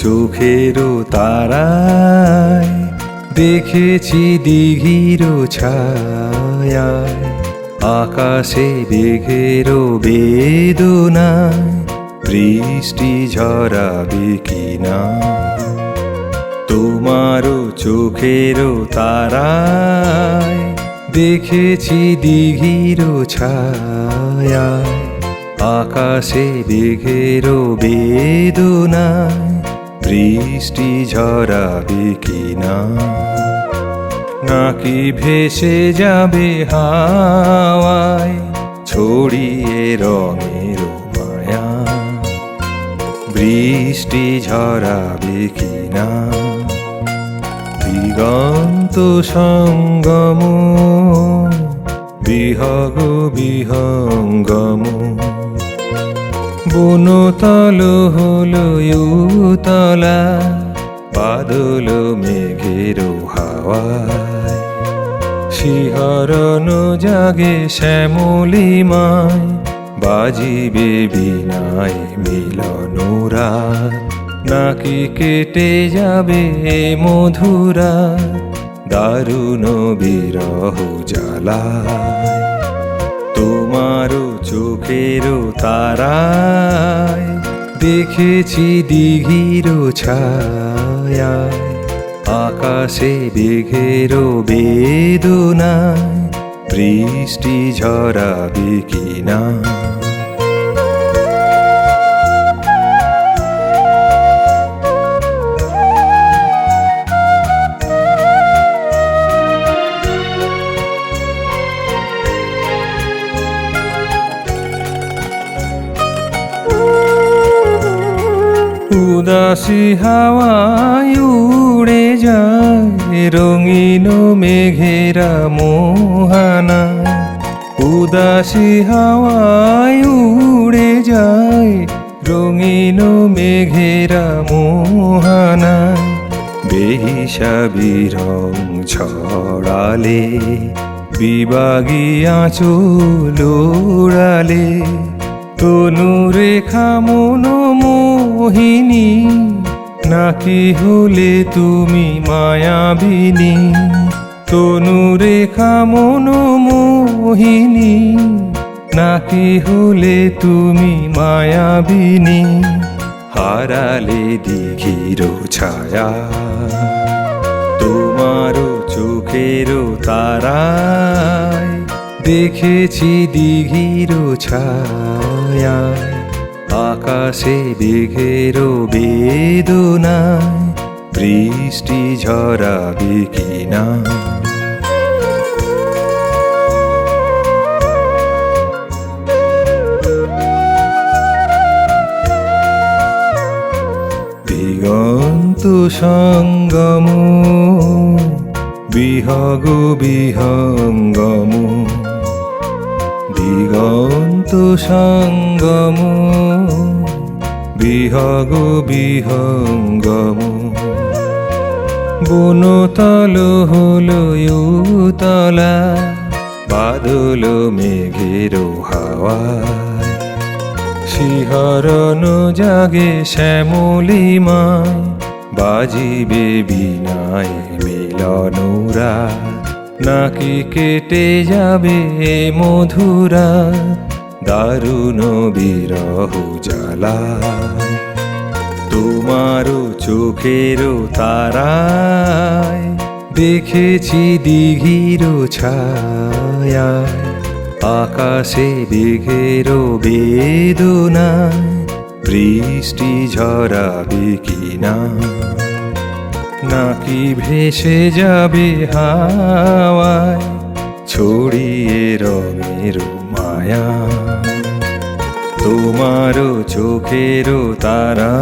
চোখেরও তারায় দেখেছি দিঘির ছায়ায়, আকাশে মেঘেরও বেদনায় বৃষ্টি ঝরাবে কিনা। তোমারও চোখেরও তারায় দেখেছি দিঘির ছায়ায়, আকাশে মেঘেরও বেদনায় বৃষ্টি ঝরাবে কিনা। নাকি ভেসে যাবে হাওয়ায় ছড়িয়ে রঙের মায়া, বৃষ্টি ঝরাবে কিনা। দিগন্ত সঙ্গম বিহগ বিহঙ্গম, বনতল হলো ইউতলা বাদল মেঘের হাওয়ায়। শিহরণ জাগে শ্যামলিমায় বাজিবে বিনায় মিলনোরা। নাকি কেটে যাবে মধুরা দারুণ বিরহ জ্বালায়। তোমারও চোখেরও তারায় দেখেছি দিঘির ছায়ায়, আকাশে মেঘেরও বেদনায় বৃষ্টি ঝরাবে কিনা। উদাসী হাওয়ায় উড়ে যায় রঙিন মেঘেরা মোহানা। উদাসী হাওয়ায় উড়ে যায় রঙিন মেঘেরা মোহানা। বেহিসাবি রং ছড়ালে বিবাগী আঁচল ওড়ালে, তনুরেখা মনোমোহিনী নাকি হলে তুমি মায়াবিনী। তনুরেখা মনোমোহিনী নাকি হলে তুমি মায়াবিনী। হারালে দিঘির ছায়া তোমারও চোখেরও তারায় দেখেছি দিঘির ছায়ায়, আকাশে মেঘেরও বেদনায় বৃষ্টি ঝরাবে কিনা। দিগন্ত সঙ্গম বিহগ বিহঙ্গম, দিগন্ত সঙ্গম বিহগ বিহঙ্গম, বনতল হলো ইউতলা বাদল মেঘের হাওয়ায়। শিহরণ জাগে শ্যামলিমায় বাজিবে বিনায় মিলনোরা। নাকি কেটে যাবে মধুরা দারুণ বিরহ জ্বালায়। তোমারও চোখেরও তারায় দেখেছি দিঘির ছায়ায়, আকাশে মেঘেরও বেদনায় বৃষ্টি ঝরাবে কিনা। নাকি ভেসে যাবে হাওয়ায় ছড়িয়ে রঙের মায়া, তোমারও চোখেরও তারা